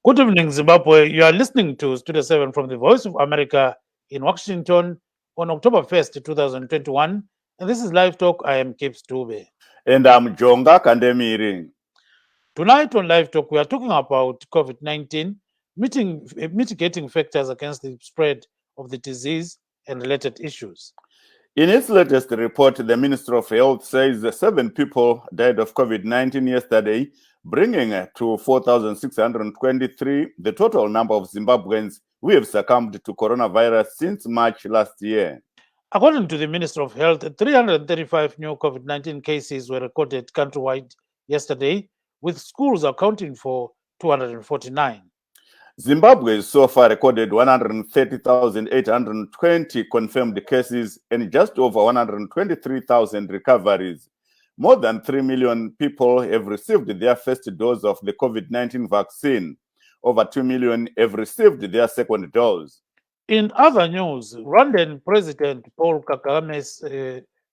Good evening, Zimbabwe. You are listening to Studio 7 from the Voice of America in Washington on October 1st, 2021. And this is Live Talk. I am Cape Stube. And I'm Jonga Kandemiri. Tonight on Live Talk, we are talking about COVID-19, mitigating factors against the spread of the disease and related issues. In its latest report, the Ministry of Health says 7 people died of COVID-19 yesterday, bringing to 4,623 the total number of Zimbabweans who have succumbed to coronavirus since March last year. According to the Ministry of Health, 335 new COVID-19 cases were recorded countrywide yesterday, with schools accounting for 249. Zimbabwe so far recorded 130,820 confirmed cases and just over 123,000 recoveries. More than 3 million people have received their first dose of the COVID-19 vaccine. Over 2 million have received their second dose. In other news, Rwandan President Paul Kagame's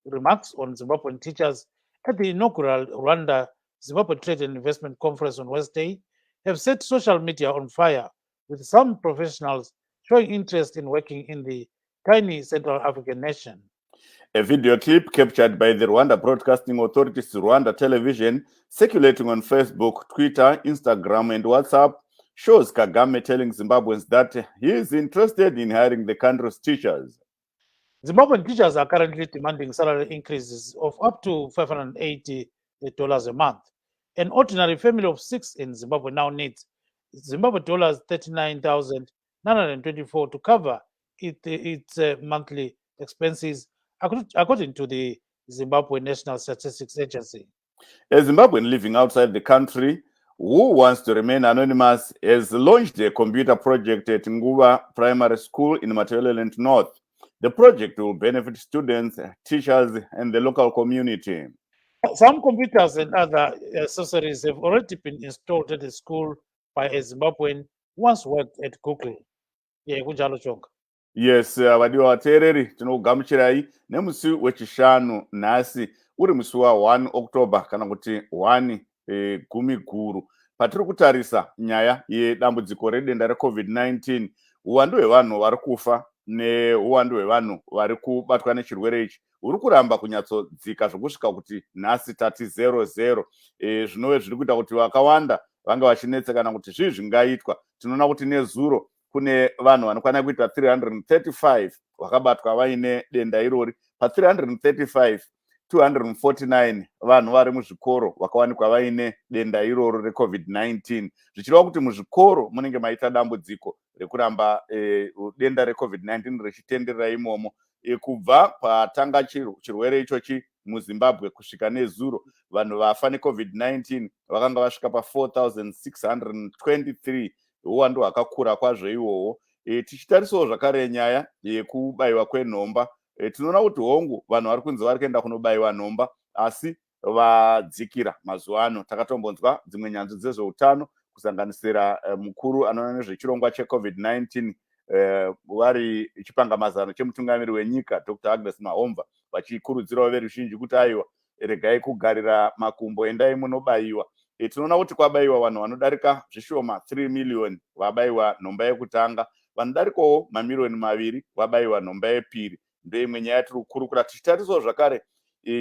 remarks on Zimbabwean teachers at the inaugural Rwanda-Zimbabwe Trade and Investment Conference on Wednesday have set social media on fire, with some professionals showing interest in working in the tiny Central African nation. A video clip captured by the Rwanda Broadcasting Authority's Rwanda Television, circulating on Facebook, Twitter, Instagram, and WhatsApp, shows Kagame telling Zimbabweans that he is interested in hiring the country's teachers. Zimbabwean teachers are currently demanding salary increases of up to $580 a month. An ordinary family of 6 in Zimbabwe now needs Zimbabwe dollars 39,924 to cover its monthly expenses, according to the Zimbabwe National Statistics Agency. A Zimbabwean living outside the country who wants to remain anonymous has launched a computer project at Nguva Primary School in Matabeleland North. The project will benefit students, teachers, and the local community. Some computers and other accessories have already been installed at the school by a Zimbabwean who once worked at Google. Yes, vadiwa vateereri tinokugamuchirai nemusi wechishanu nhasi uri musi wa1 October kana kuti 1 gumi guru patiri kutarisa nyaya yedambudziko redenda reCovid-19. Uwandu hwevanhu vari kufa neuwandu hwevanhu vari kubatwa nechirwere ichi huri kuramba kunyatsodzika zvokusvika kuti nhasi tati 00. Zvinove zviri kuita kuti vakawanda vanga vachinetsa kana kuti zvii zvingaitwa. Tinoona kuti nezuro kune vanhu vanokwana kuita 335 vakabatwa vaine denda irori. Pa 335 249 vanhu vari muzvikoro vakawanikwa vaine denda iroro reCovid-19, zvichireva kuti muzvikoro munenge maita dambudziko rekuramba denda reCovid-19 richitenderera imomo. Kubva patanga chirwere ichochi muZimbabwe kusvika nezuro, vanhu vafa neCovid-19 vakanga vasvika pa 4,623. Uwandu hwakakura kwazvo ihwohwo. Tichitarisawo zvakare nyaya yekubayiwa kwenhomba, tinoona kuti hongu vanhu vari kunzi vari kuenda kunobayiwa nhomba, asi vadzikira mazuva ano. Takatombonzwa dzimwe nyanzvi dzezveutano kusanganisira mukuru anoona nezvechirongwa cheCovid-19 vari chipangamazano chemutungamiri wenyika Dr. Agnes Mahomva vachikurudzirawo veruzhinji kuti aiwa regai kugarira makumbo, endai munobayiwa. Tinoona kuti kwabayiwa vanhu vanodarika zvishoma 3 million vabayiwa nhomba yekutanga, vanodarikawo mamiliyoni 2 vabayiwa nhomba yepiri. Ndoimwe nyaya tiri kukurukura. Tichitarisawo zvakare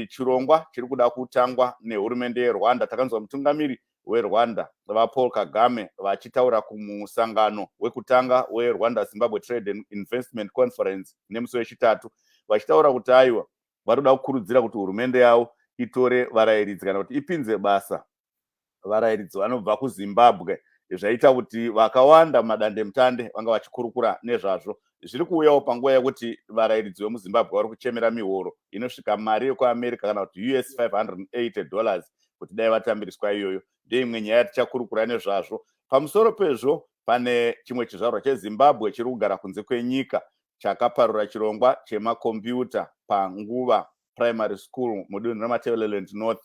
chirongwa chiri kuda kutangwa nehurumende yeRwanda. Takanzwa mutungamiri weRwanda vaPaul Kagame vachitaura kumusangano wekutanga weRwanda Zimbabwe Trade and Investment Conference nemusi wechitatu, vachitaura kuti aiwa vari kuda kukurudzira kuti hurumende yavo itore varayiridzi kana kuti ipinze basa varayiridzi vanobva kuZimbabwe. Zvaita kuti vakawanda madandemutande vanga vachikurukura nezvazvo. Zviri kuuyawo panguva yekuti varayiridzi vemuZimbabwe vari kuchemera mihoro inosvika mari yekuAmerica kana kuti US $580 kuti dai vatambiriswa iyoyo. Ndoimwe nyaya tichakurukura nezvazvo. Pamusoro pezvo pane chimwe chizvarwa cheZimbabwe chiri kugara kunze kwenyika chakaparura chirongwa chemakombiyuta paNguva Primary School mudunhu reMatabeleland North.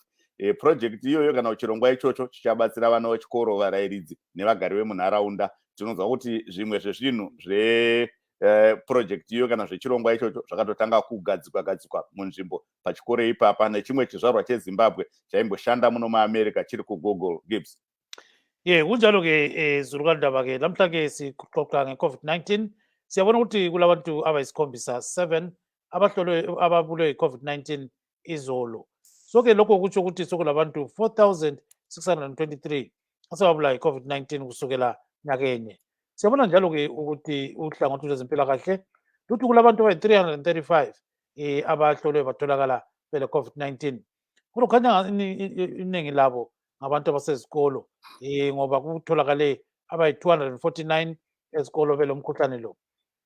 project iyoyo kana uchirongwa ichocho chichabatsira vana vechikoro, varairidzi nevagari vemunharaunda. Tinonzwa kuti zvimwe zvezvinhu project iyo kana zvechirongwa ichocho zvakatotanga kugadzikwa munzvimbo pachikoro ipapa nechimwe chizvarwa cheZimbabwe chaimboshanda muno muAmerica chiri kuGoogle. Gibbs. Kunjalo ke Zulukandaba ke namhlanje sixoxa ngeCovid-19. Siyabona ukuthi kulabantu abayisikhombisa 7 ababulwe iCovid-19 izolo. So ke lokho kutsho ukuthi sokulabantu 4,623 asebabulawa iCovid-19 kusukela nyakenye. Siyabona njalo ke ukuthi uhlangothi lwezempilakahle luthi kulabantu abayi-335 abahlolwe batholakala bele COVID-19. Kulokhanya iningi labo ngabantu abasezikolo ngoba kutholakale abayi-249 ezikolo belo mkhuhlane lo.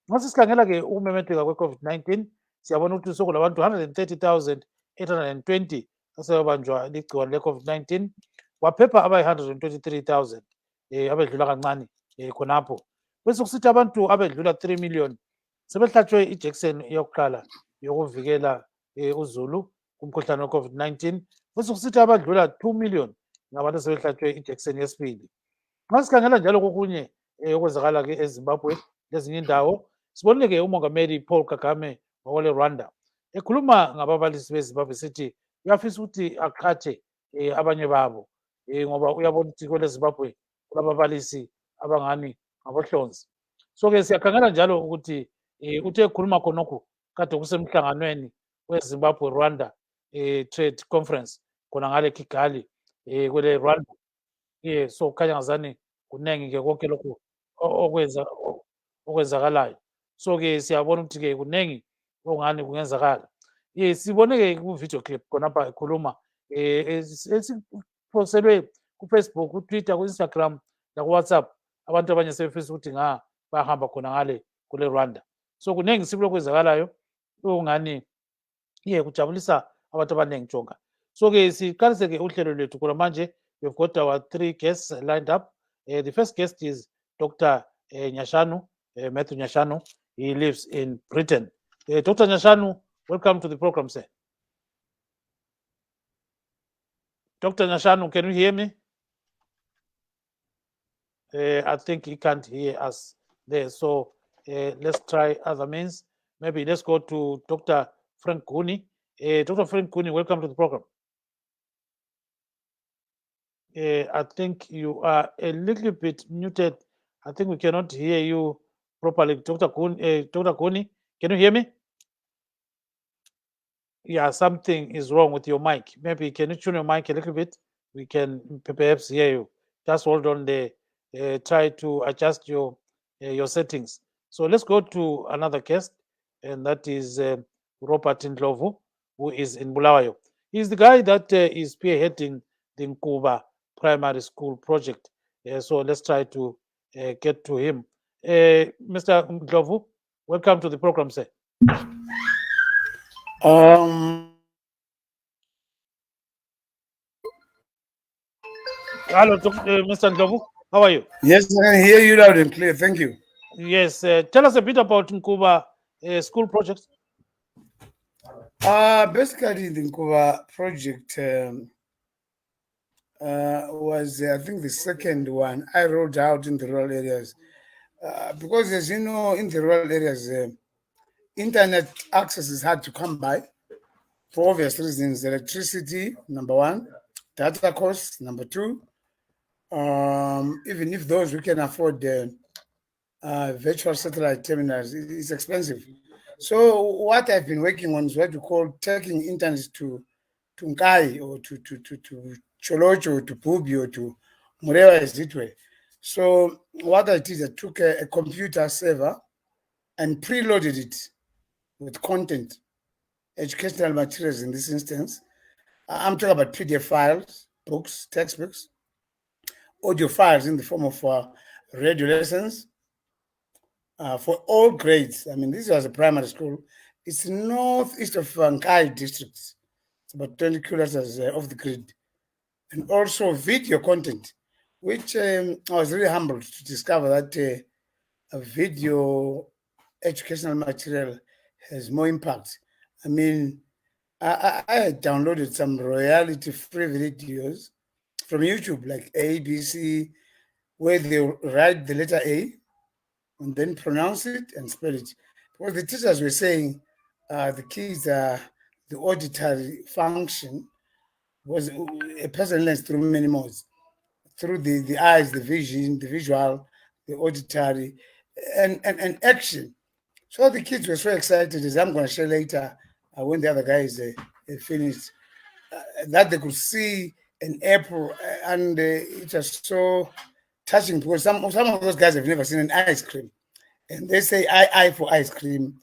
Nxa sikhangela ke ukumemetheka kwe-COVID-19 siyabona ukuthi sokulabantu 130,820 asebabanjwa ligciwane le-COVID-19, kwaphepha abayi-123,000 abedlula kancane khonapho. Besekusithi abantu abedlula 3 million sebehlatshwe ijekiseni yokuqala yokuvikela uzulu kumkhuhlane we-COVID-19. Besekusithi abadlula 2 million ngabantu sebehlatshwe ijekiseni yesibili. Nxa sikhangela njalo kokunye okwenzakala ke eZimbabwe lezinye indawo, sibonile ke umongameli Paul Kagame wakwele Rwanda ekhuluma ngababalisi beZimbabwe sithi uyafisa ukuthi aqhatshe abanye babo ngoba uyabona ukuthi kwele Zimbabwe kulababalisi abangani ngabohlonzi. So ke siyakhangela njalo ukuthi uthe ekhuluma khonokho kade kusemhlanganweni weZimbabwe Rwanda Trade Conference khona ngale Kigali kwele Rwanda. So kukhanya ngazani kunengi ke konke lokhu okwenzakalayo. So ke siyabona ukuthi ke kunengi okungani kungenzakala. Sibone ke ku-video clip khonapha ekhuluma esiphoselwe ku-Facebook, ku-Twitter, ku-Instagram naku-WhatsApp. Abantu abanye sebefisa ukuthi bahamba khona ngale kule Rwanda. So kunengi sibilo kwenzakalayo okungani kujabulisa abantu abaningi jonga. So ke siqalise ke uhlelo lwethu khona manje. We've got our 3 guests lined up. The first guest is Dr. Nyashanu, Matthew Nyashanu. He lives in Britain. Dr. Nyashanu, welcome to the program, sir. Dr. Nyashanu, can you hear me? I think he can't hear us there. So let's try other means. Maybe let's go to Dr. Frank Kuni. Dr. Frank Kuni, welcome to the program. I think you are a little bit muted. I think we cannot hear you properly. Dr. Kuni, can you hear me? Yeah, something is wrong with your mic. Maybe can you tune your mic a little bit? We can perhaps hear you. Just hold on there. Try to adjust your settings. So let's go to another guest, and that is Robert Ndlovu, who is in Bulawayo. He's the guy that is spearheading the Nkuba Primary School project. So let's try to get to him. Mr. Ndlovu, welcome to the program, sir. Hello, Mr. Ndlovu. How are you? Yes, I can hear you loud and clear. Thank you. Yes. Tell us a bit about Nkuba school project. Basically, the Nkuba project was, I think, the second one I rolled out in the rural areas. Because, as you know, in the rural areas, internet access is hard to come by for obvious reasons. Electricity, number one. Data costs, number two. Even if those who can afford virtual satellite terminals, it's expensive. So what I've been working on is what we call taking internet to Nkai or to Cholocho or to Pubi or to Murewa Zitwe. So what I did, I took a computer server and preloaded it with content, educational materials in this instance. I'm talking about PDF files, books, textbooks, audio files in the form of radio lessons for all grades. I mean, this was a primary school. It's northeast of Nkai districts. It's about 20 kilometers off the grid. And also video content, which I was really humbled to discover that a video educational material has more impact. I mean, I had downloaded some royalty-free videos from YouTube, like ABC, where they write the letter A and then pronounce it and spell it. Because the teachers were saying the kids the auditory function was a person learns through many modes, through the eyes, the vision, the visual, the auditory, and action. So the kids were so excited, as I'm going to share later, when the other guys finished, that they could see an apple, and it was so touching because some of those guys have never seen an ice cream, and they say I for ice cream,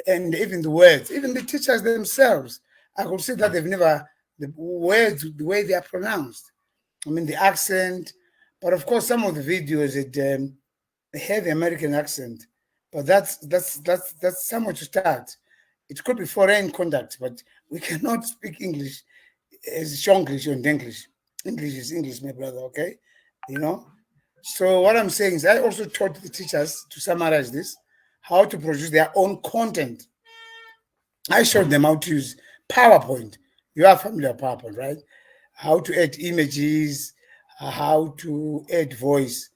and even the words, even the teachers themselves, I could see that they've never the words, the way they are pronounced. I mean the accent, but of course some of the videos they have the American accent, but that's somewhere to start. It could be foreign conduct, but we cannot speak English as Shonglish and English. English is English, my brother. Okay, you know. So what I'm saying is, I also taught the teachers, to summarize this, how to produce their own content. I showed them how to use PowerPoint. You are familiar with PowerPoint, right? How to add images, how to add voice.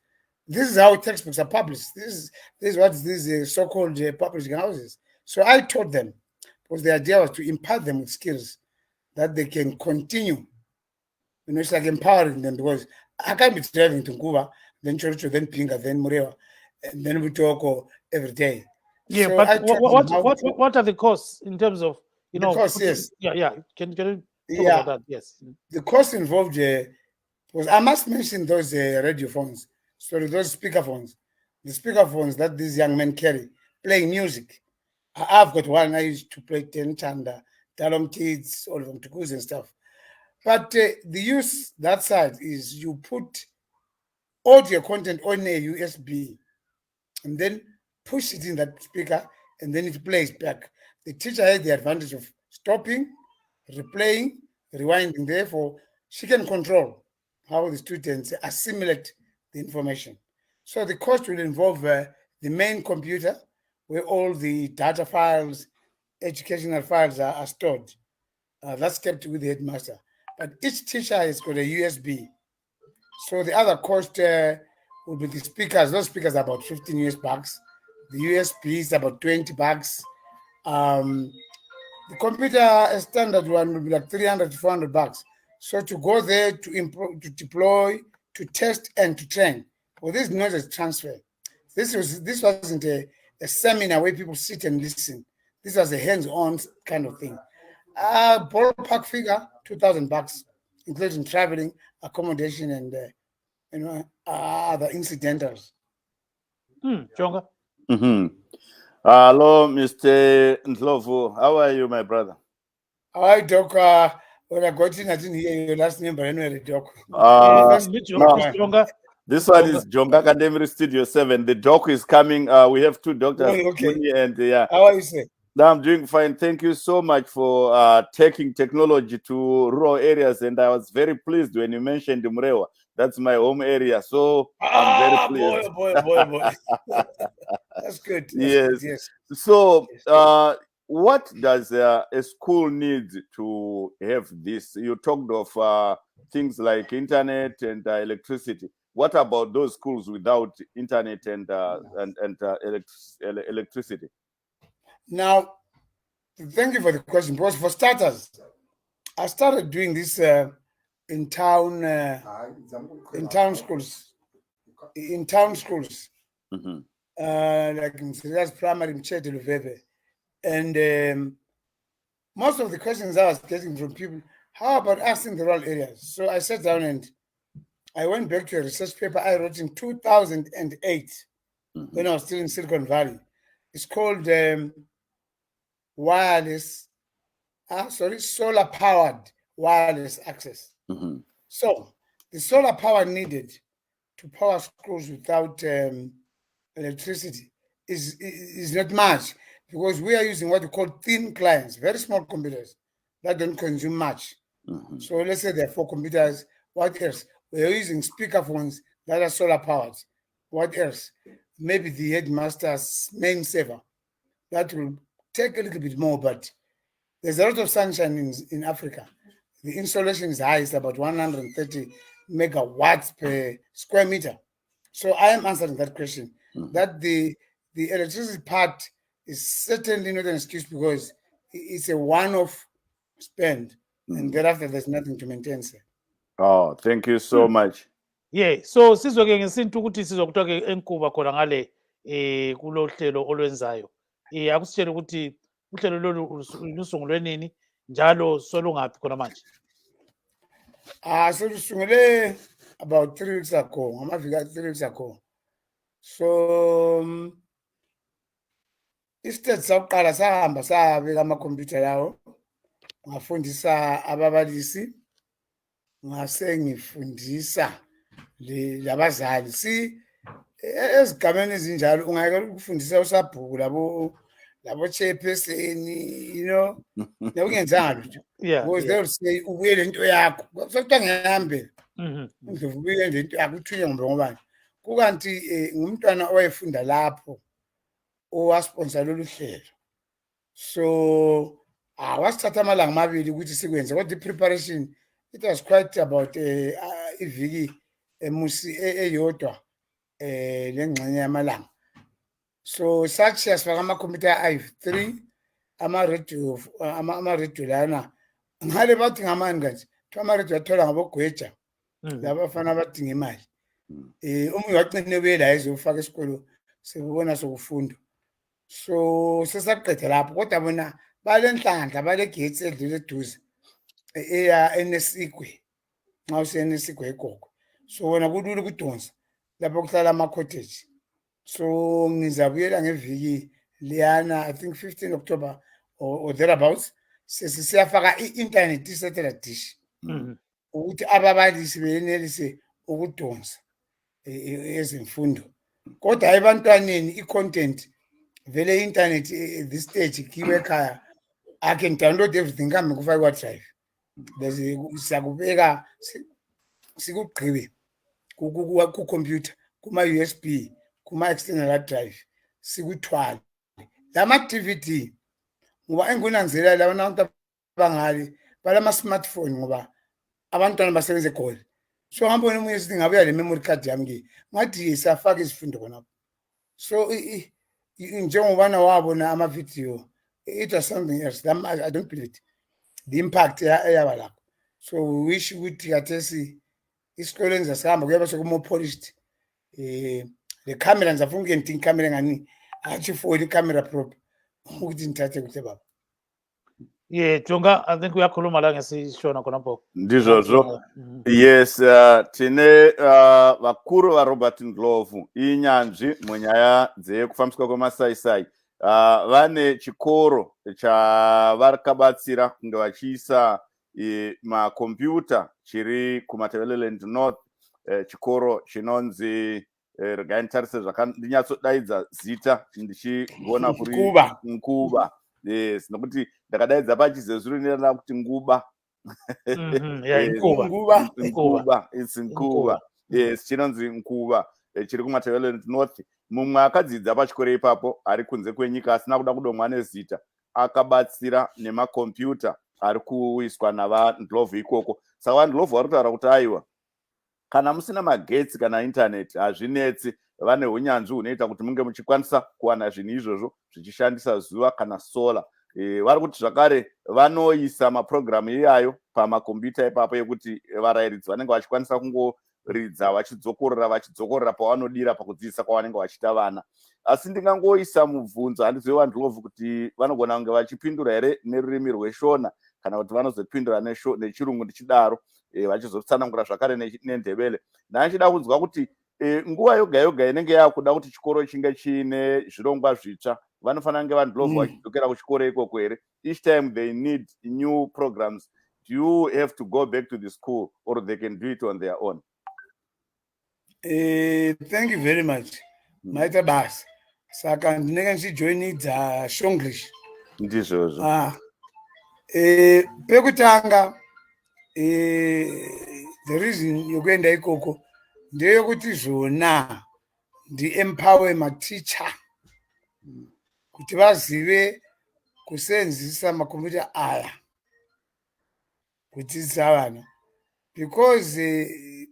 This is how textbooks are published. This is what these so-called publishing houses. So I taught them, because the idea was to impart them with skills that they can continue. You know, it's like empowering them, because I can't be driving to Cuba, then Choricho, then Pinga, then Murewa, and then we talk every day. Yeah, So but I taught them how to, what are the costs in terms of because yes, yeah. Can you talk yeah, about that? Yes. the cost involved was, I must mention those radio phones, sorry, those speaker phones, the speaker phones that these young men carry, playing music. I've got one. I used to play Ten Chanda, Talom Kids, all of them, Tukus and stuff. But the use that side is you put audio content on a USB and then push it in that speaker, and then it plays back. The teacher has the advantage of stopping, replaying, rewinding. Therefore, she can control how the students assimilate the information. So the course will involve the main computer, where all the data files, educational files are stored. That's kept with the headmaster. But each teacher has got a USB. So the other cost will be the speakers. Those speakers are about 15 US bucks. The USB is about 20 bucks. The computer, a standard one, will be like 300 to 400 bucks. So to go there, to deploy, to test, and to train. Well, this is not a transfer. This wasn't a seminar where people sit and listen. This was a hands-on kind of thing. Ballpark figure, 2,000 bucks, including traveling, accommodation, and other incidentals. Jonga. Hello, Mr. Ndlovu. How are you, my brother? Hi, Doc. When I got in, I didn't hear your last name, but anyway, Doc. No. Jonga. This one is Jonga Academy Studio 7. The doc is coming. We have two doctors. Oh, okay. And yeah. How are you, sir? I'm doing fine. Thank you so much for taking technology to rural areas. And I was very pleased when you mentioned Mrewa. That's my home area. So I'm very pleased. Boy. That's good. Yes. Good, yes. So what does a school need to have this? You talked of things like internet and electricity. What about those schools without internet and electricity? Now, thank you for the question. Because for starters, I started doing this in town schools. Mm-hmm. Like in Sirius Primary, in Luveve. And most of the questions I was getting from people, how about us in the rural areas? So I sat down and I went back to a research paper I wrote in 2008 when I was still in Silicon Valley. It's called solar powered wireless access. Mm-hmm. So the solar power needed to power schools without electricity is not much, because we are using what we call thin clients, very small computers that don't consume much. Mm-hmm. So let's say there are 4 computers. What else? We are using speaker phones that are solar powered. What else? Maybe the headmaster's main server. That will take a little bit more, but there's a lot of sunshine in Africa. The insolation is high, it's about 130 megawatts per square meter. So I am answering that question. That the electricity part is certainly not an excuse because it's a one-off spend, and thereafter there's nothing to maintain. Sir. Oh, thank you so much. Yeah, so sizwe-ke ngesintu ukuthi sizokuthiwa-ke enkuba khona ngale kulo hlelo olwenzayo. Akusitshele ukuthi uhlelo lolu lusungulwe nini njalo solungaphi khona manje? So lusungule about 3 weeks ago, ngamaviki 3 weeks ago. So istate sakuqala sahamba sabeka amakhompyutha yawo, ngafundisa ababalisi, ngase ngifundisa labazali. Si ezigameni ezinjalo ungayeke ukufundisa usabhuku labo chairperson, you know, nekungenzanga lutho. Because they will say ubuyele into yakho. Sokuthiwa ngihambe. Ngivubuyele lento yakho uthunywe ngobani. Kukanti ngumntwana owayefunda lapho owasponsor lolu hlelo. So wasithatha amalanga amabili ukuthi sikwenze kodwa preparation it was quite about iviki emusi eyodwa lengxenye yamalanga. So such as for amakhompyutha i3 ama-radio lana ngale bathi ngamani kanje ama-radio athola ngabogweja labafana abadinga imali. Omunye waqine ubuye la ezofaka esikolo sekubona sokufunda. So sesaqedela lapho kodwa bona balenhlanhla balegates edlule eduze enesigwe nxa usenesigwe egogo. So wona kulula ukudonsa lapho kuhlala ama-cottage. So ngizabuyela ngeviki liyana, I think 15 October or thereabouts, siyafaka i-internet i-satellite dish ukuthi ababalisi benelise ukudonsa ezemfundo. Kodwa ebantwaneni i-content vele i-internet this stage kiwe ekhaya, I can download everything kambe kufake kwa-drive. Bese siyakubeka sikugqibe ku-computer, kuma-USB, kuma-external hard drive, sikuthwale. Lama-DVD ngoba engunanzela laba abantu abangali balama-smartphone ngoba abantwana basebenza eGoli. So ngambona omunye sithi ngabuya le memory card yami ke ngathi siyafaka izifundo khonapho. So njengobana wabona ama-video, it was something else. I don't believe it. The impact eyaba lapho. So we wish ukuthi kathesi isikole enza sihamba kuyaba sekumo polished. Le camera ngizafuna ukuyenta incamera ngani athi for i-camera prop ukuthi ngithathe kuhle baba. Yeah, Jonga, I think uyakhuluma la ngesishona khonapho. Ndizvozvo. Yes, tine vakuru vaRobert Ndlovu inyanzvi munyaya dzekufambiswa kwemasaisai. Vane chikoro chavakabatsira kunge vachiisa makombiyuta chiri kuMatabeleland North, chikoro chinonzi regai nditarise ndinyatsodaidza zita ndichiona kuri Nkuba. Yes, nokuti ndakadaidza pachizezuru nirana kuti Nguba. Nkuba, it's Nkuba. Yes, chinonzi Nkuba chiri kuMatabeleland North. Mumwe akadzidza pachikoro ipapo ari kunze kwenyika asina kuda kudomwa nezita akabatsira nemakombiyuta ari kuiswa navaNdlovu ikoko. Saka vaNdlovu vari kutaura kuti aiwa kana musina magetsi kana internet hazvinetsi, vane unyanzvi hunoita kuti munge muchikwanisa kuwana zvinhu izvozvo zvichishandisa zuva kana sola. Vari kuti zvakare vanoisa mapurogiramu iyayo pamakombiyuta ipapo ekuti varayiridzi vanenge vachikwanisa kungoridza vachidzokorera pavanodira pakudzidzisa kwavanenge vachiita vana. Asi ndingangoisa mubvunzo, handizivi vaNdlovu kuti vanogona kunge vachipindura here nerurimi rweshona kana kuti vanozopindura nechirungu ndichidaro vachizotsanangura zvakare nendebele. Ndachida kunzwa kuti nguva yoga yoga inenge yakuda kuti chikoro chinge chiine zvirongwa zvitsva vanofanira kunge vaNdlovu vachidzokera kuchikoro ikoko here. Each time they need new programs, do you have to go back to the school or they can do it on their own? Thank you very much. Maita basi. Saka ndinenge ndichijoinidza Shonglish. Ndizvozvo. Pekutanga the reason yokuenda ikoko ndeyekuti zvona ndi-empower ma-teacher kuti vazive kusenzisa makombiyuta aya kudzidzisa vana because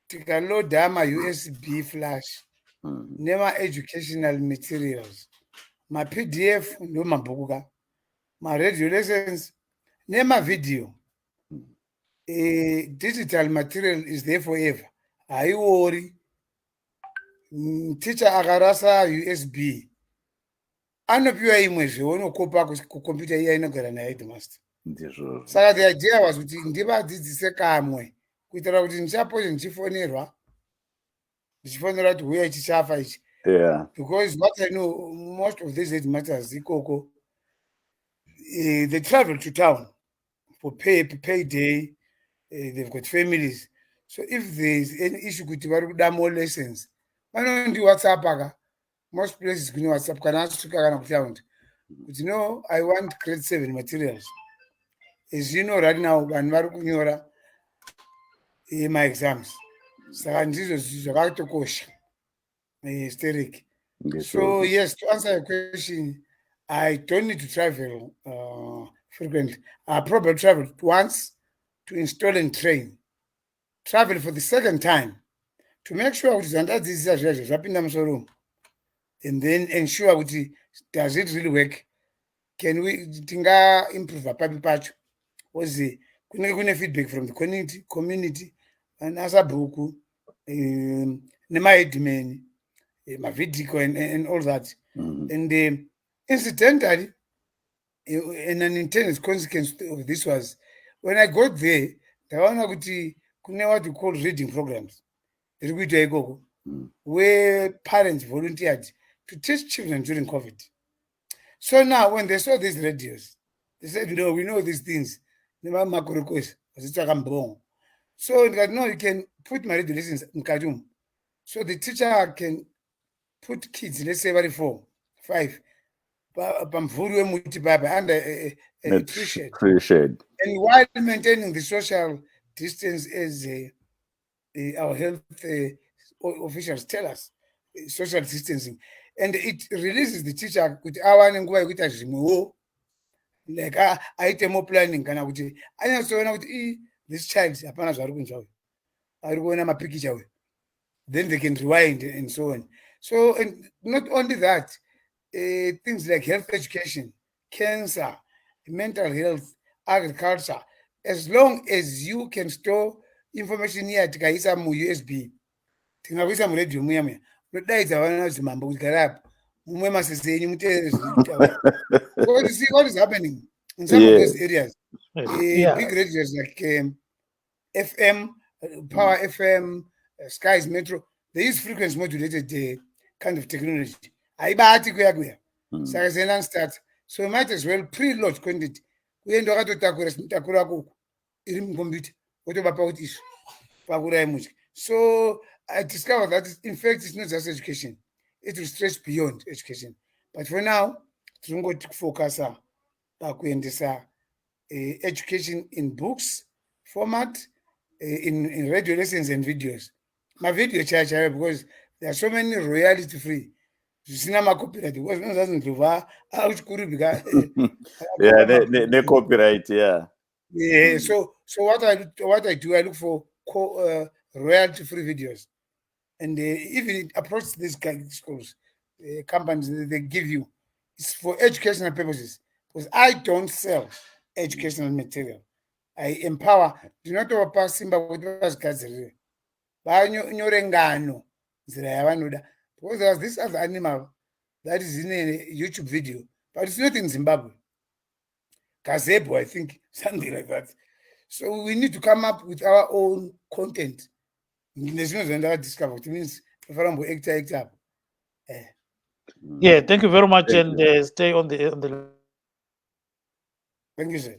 tikaloda ma-USB flash nema-educational materials ma-PDF ndo mabhuku ka ma-radio lessons nema-video digital material is there forever haiori teacher akarasa USB anopiwa imwezve unokopa kukombiyuta iya inogara naye headmaster saka the idea was kuti ndivadzidzise kamwe kuitira kuti ndichapoche ndichifonerwa kuti huya chichafa ichi because what I know most of these headmasters ikoko they travel to town for payday they've got families, so if there's any issue kuti vari kuda more lessons vanondi WhatsApp aka most places kune WhatsApp kana asvika kana kutaundi kuti no I want grade 7 materials. As you know right now vanhu vari kunyora my exams saka ndizvo zvakatokosha Steric. So yes, to answer your question, I don't need to travel frequently. I probably traveled once to install and train. Travel for the second time to make sure that this is happening in room, and then ensure does it really work? Can we improve a papi patch? Was the feedback from the community and as a book, my video and all that. And incidentally, and an intended consequence of this was when I got there, the one what you call reading programs, where parents volunteered to teach children during COVID. So now when they saw these radios, they said, no, we know these things. So no, you can put my radio lessons in Kajum. So the teacher can put kids, let's say every 4, 5, under appreciate. And while maintaining the social distance as our health officials tell us, social distancing. And it releases the teacher with our like I more planning I know this child I go picture. Then they can rewind and so on. So, and not only that, things like health education, cancer, mental health, agriculture, as long as you can store information here tikaisa mu USB, tikaisa mu radio muya nodaidza vana zimambo kugarapa mumwe masesenyi muteere because you see what is happening in some of those areas. Big radios like FM, Power FM, Skies Metro, they use frequency modulated kind of technology. So you might as well preload content. So I discovered that in fact it's not just education, it will stretch beyond education. But for now, we're going to focus on education in books format, in radio lessons and videos. My video charge because there are so many royalty free. Copyright because no doesn't do the copyright, So what I do, I look for royalty free videos, and even approach these schools, companies they give you, it's for educational purposes because I don't sell educational material. I empower. Do not overpass Simba with us because there's this other animal that is in a YouTube video, but it's not in Zimbabwe. Gazebo, I think, something like that. So we need to come up with our own content. Discover. It means yeah, thank you very much, and stay on the. Thank you, sir.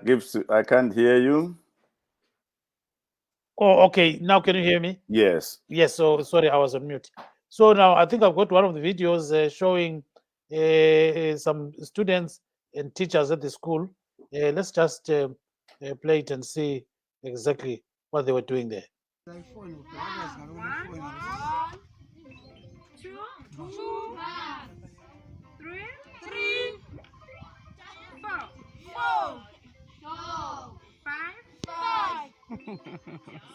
Gibbs, I can't hear you. Oh, okay. Now can you hear me? Yes. Yes. So sorry, I was on mute. So now I think I've got one of the videos showing some students and teachers at the school. Let's just play it and see exactly what they were doing there. 2, 3, 4, 5,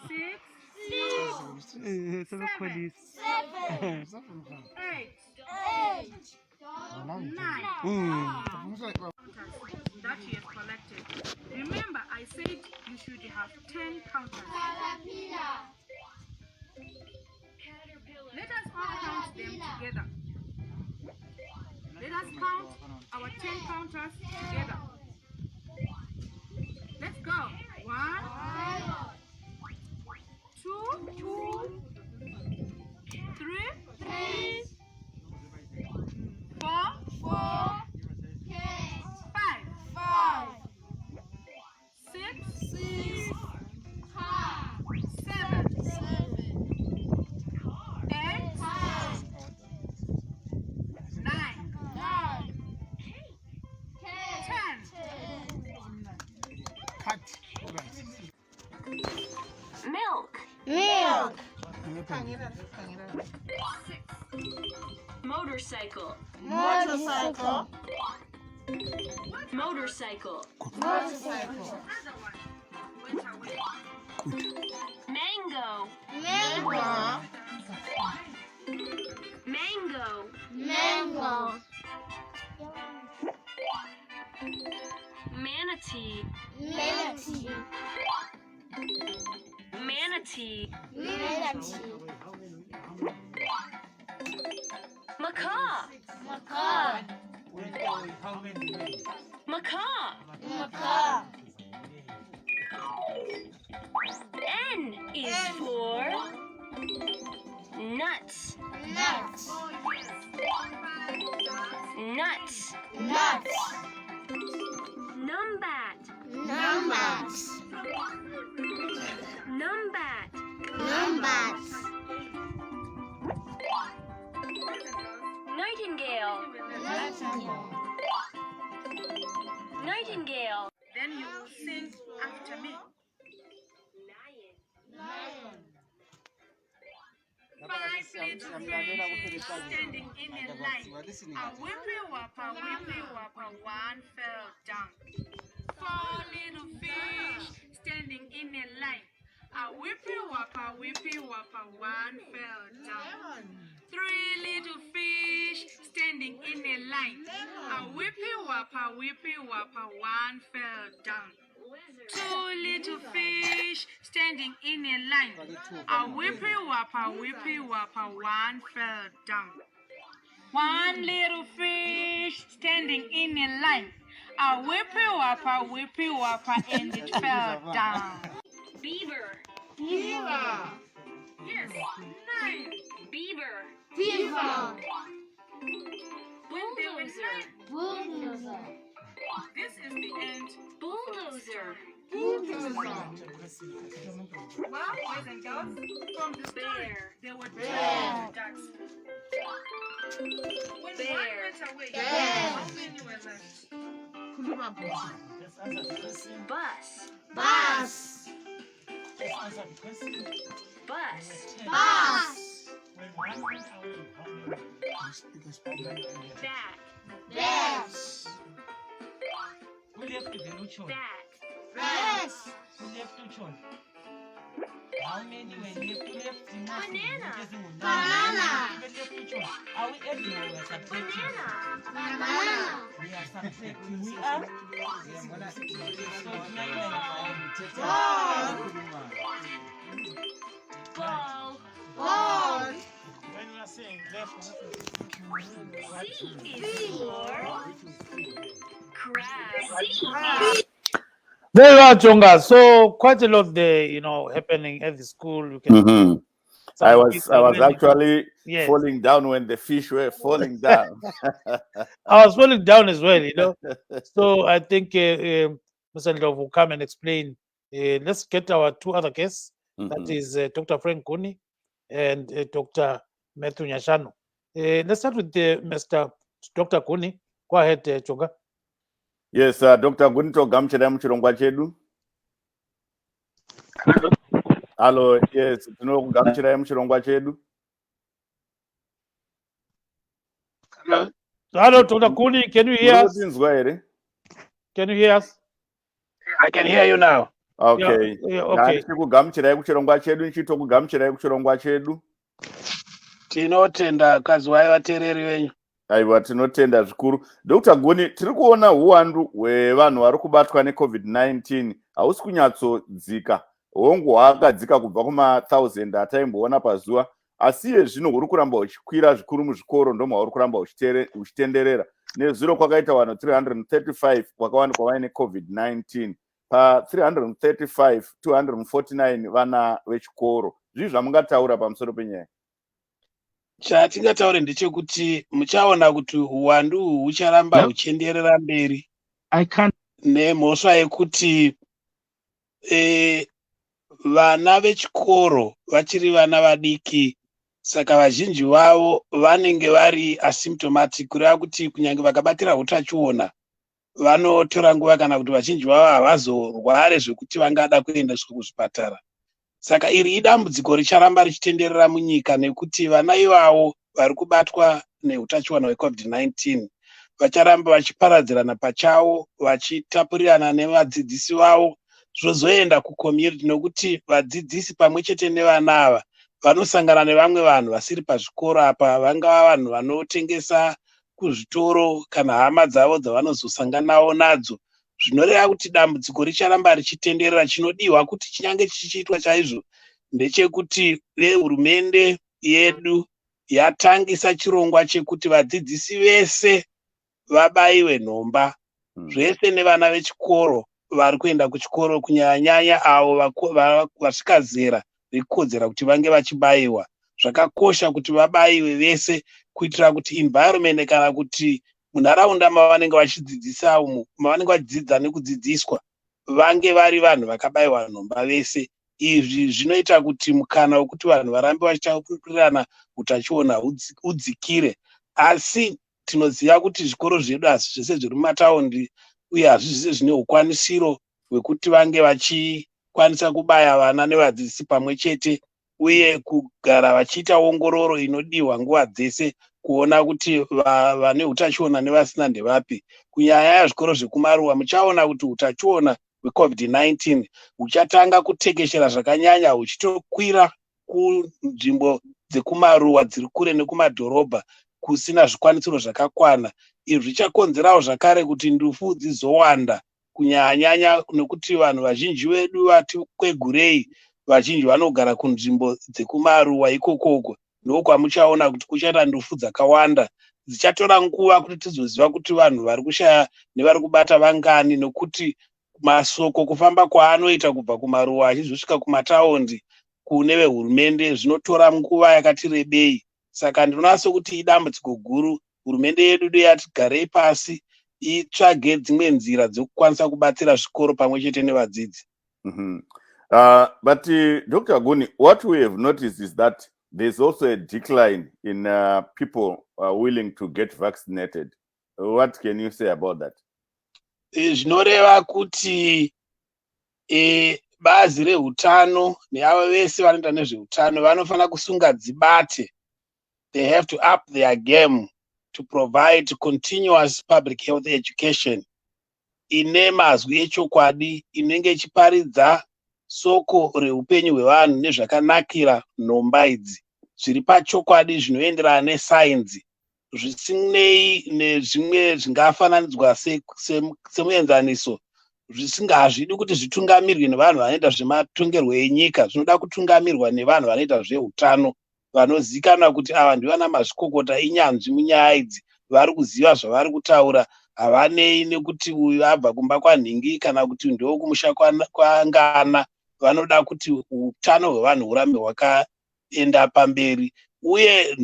6, 7, 8, 9 that you have collected. Remember, I said you should have 10 counters. Let us all count them together. Let us count our 10 counters together. Let's go. 1, 2, 3, 4, 5, 6, 7, 8, 9, 10. Milk. Motorcycle. Motorcycle. Mango. Manatee. Macaw. N is for nuts. Numbat. 'Nightingale. Then you will sing after me. 5 little fish standing in a line. A whippy whopper, one fell down. 4 little fish standing in a line. A whippy whopper, one fell down. 3 little fish standing in a line. A whippy whopper, one fell down. 2 little fish standing in a line. A whippy whopper, one fell down. 1 little fish standing in a line. A whippy whopper, and it fell down. Beaver. Yes, 9. Beaver. When there were 9, this is the end. Bulldozer. Well, boys and girls, from the story, Bear. there were 2 ducks. When Bear. one went away, how many were left? Bus. Bat. Who left the Lucho? Bat. Who left Lucho? How many were left? Banana. Are we adding or subtracting? Banana. We are subtracting. We are. Ball. When you are saying left, C is for crab. there you are, Jonga. So quite a lot there, happening at the school. You can. I was actually Yes. falling down when the fish were falling down. I was falling down as well, So I think Mr. Ndlovu will come and explain. Let's get our 2 other guests. That is Dr. Frank Kuni and Dr. Matthew Nyashano. Let's start with Dr. Kuni. Go ahead, Jonga. Yes, Dr. Gunto Gamchera muchirongwa chedu. Hello, yes, Gamchera muchirongwa chedu. Hello, Dr. Kuni, can you hear us? Munotinzwa here? Can you hear us? I can hear you now. Okay. Yeah, okay. Ndichikugamuchirai kuchirongwa chedu, ndichitokugamuchirai kuchirongwa chedu. Tinotenda kazwai vateereri venyu. Aiwa, tinotenda zvikuru. Dr. Guni, tiri kuona uwandu hwevanhu vari kubatwa neCovid-19 hausi kunyatsodzika. Hongu hwakadzika kubva kuma1000 ataimboona pazuva, asi zvino huri kuramba huchikwira zvikuru muzvikoro, ndomwe huri kuramba huchitenderera. Nezuro kwakaita vanhu 335 kwakawanikwa vaine COVID-19. Pa335, 249 vana vechikoro. Zvii zvamungataura pamusoro penyaya? Chatingataure ndechekuti muchaona kuti uwandu hucharamba huchienderera mberi. Nemhosva yekuti vana vechikoro vachiri vana vadiki, saka vazhinji vavo vanenge vari asymptomatic, kureva kuti kunyange vakabatira utachiona vanotora nguva kana kuti vazhinji vavo havazorware zvekuti vangada kuendeswa kuzvipatara. Saka iri idambudziko richaramba richitenderera munyika, nekuti vana ivavo vari kubatwa neutachiona hweCovid-19 vacharamba vachiparadzirana pachavo, vachitapurirana nevadzidzisi vavo, zvozoenda kucommunity, nokuti vadzidzisi pamwe chete nevana ava vanosangana nevamwe vanhu vasiri pazvikoro apa, vangava vanhu vanotengesa kuzvitoro kana hama dzavo dzavanozosanganawo nadzo. Zvinoreva kuti dambudziko richaramba richitenderera. Chinodiwa kuti chinyange chichiitwa chaizvo ndechekuti hurumende yedu yatangisa chirongwa chekuti vadzidzisi vese vabaiwe nhomba, zvese nevana vechikoro vari kuenda kuchikoro, kunyanya avo vasvika zera rekukodzera kuti vange vachibayiwa. Zvakakosha kuti vabaiwe vese, kuitira kuti environment kana kuti munharaunda mavanenge vachidzidzisa umu, mavanenge vachidzidza nekudzidziswa, vange vari vanhu vakabayiwa nhomba vese. Izvi zvinoita kuti mukana wekuti vanhu varambe vachitapurirana utachiona udzikire. Asi tinoziva kuti zvikoro zvedu hazvi zvese zviri mumataundi, uye hazvi zvese zvine ukwanisiro hwekuti vange vachikwanisa kubaya vana nevadzidzisi pamwe chete, uye kugara vachiita ongororo inodiwa nguva dzese kuona kuti vane utachiona nevasina ndevapi. Kunyanya yazvikoro zvekumaruwa muchaona kuti utachiona hweCovid-19 huchatanga kutekeshera zvakanyanya, huchitokwira kunzvimbo dzekumaruwa dziri kure nekumadhorobha kusina zvikwanisiro zvakakwana. Izvi zvichakonzerawo zvakare kuti ndufu dzizowanda, kunyanya nekuti vanhu vazhinji vedu vati kwegurei, vazhinji vanogara kunzvimbo dzekumaruwa ikokoko, ndokwamuchaona kuti kuchaita ndufu dzakawanda. Dzichatora nguva kuti tizoziva kuti vanhu vari kushaya nevari kubata vangani, nokuti masoko kufamba kwaanoita kubva kumaruwa achizosvika kumataundi kune vehurumende zvinotora nguva yakati rebei. Saka ndinoona sokuti idambudziko guru. Hurumende yedu yati garei pasi itsvage dzimwe nzira dzokukwanisa kubatsira zvikoro pamwe chete nevadzidzi. But Dr. Guni, what we have noticed is that there's also a decline in people willing to get vaccinated. What can you say about that? Zvinoreva kuti bazi rehutano neavo vese vanoita nezveutano vanofanira kusunga dzibate. They have to up their game to provide continuous public health education ine mazwi echokwadi, inenge ichiparidza soko reupenyu hwevanhu nezvakanakira nhomba idzi zviri pachokwadi, zvinoenderana nesainzi, zvisinei nezvimwe zvingafananidzwa semuenzaniso, hazvidi kuti zvitungamirwe nevanhu vanoita zvematongerwo enyika. Zvinoda kutungamirwa nevanhu vanoita zveutano, vanozikanwa kuti ava ndivana mazvikokota inyanzvi munyaya idzi, vari kuziva zvavari kutaura. Havanei nekuti uyu abva kumba kwanhingi kana kuti ndo kumusha kwangana. Vanoda kuti utano hwevanhu hurambe hwakaenda pamberi. Uye